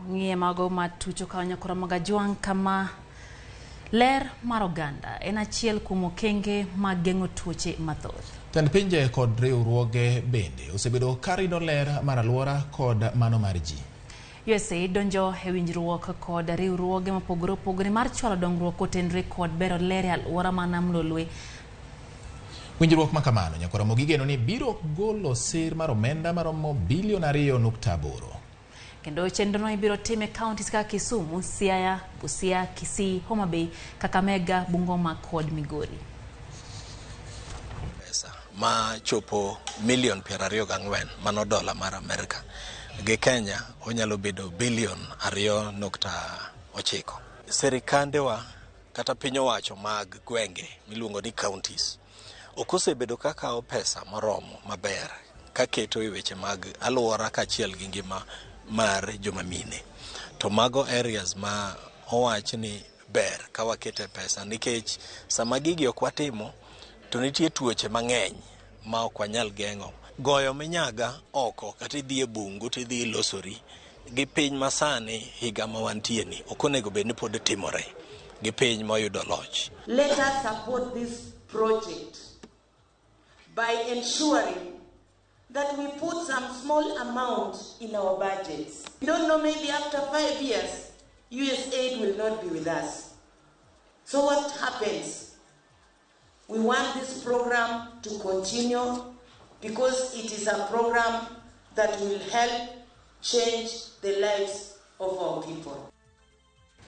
ng'iye mago matucho kawanya kura magajuang kama ler mar oganda en achiel kuom okenge mag geng'o tuoche mathoth. Tend pinje kod riwruoge bende osebedo karido ler mar aluora kod mano mar ji. USA donjo e winjruok kod riwruoge mopogore opogore mar chwalo dongruok kotenore kod bero ler e aluora ma Nam Lolwe. Winjruok ma kamano nyaka Ramogi geno ni biro golo sir mar omenda maromo bilion 2.8. Kendo chenrono ibiro tim e counties kaka Kisumu, Siaya, Busia, Kisii, Homa Bay, Kakamega, Bungoma kod Migori. Pesa ma chopo milion 24 mano dola mar Amerika. Gi Kenya onyalo bedo bilion 2.9. Serikandewa kata piny owacho mag gwenge miluongo ni counties okosebedo kakao pesa moromo maber kaketo e weche mag aluora kaachiel gi ngima mar joma mine. To mago areas ma owach ni ber ka wakete pesa nikech sama gigi ok watimo to nitie tuoche mang'eny ma ok wanyal geng'o. Goyo minyaga oko kata idhi e bungu to idhi losori gi piny masani higa ma wantie ni okonego bed ni pod timore gi piny moyudo loch. Let us support this project by ensuring that we put some small amount in our budgets. We don't know, maybe after 5 years, USAID will not be with us. So what happens? We want this program to continue because it is a program that will help change the lives of our people.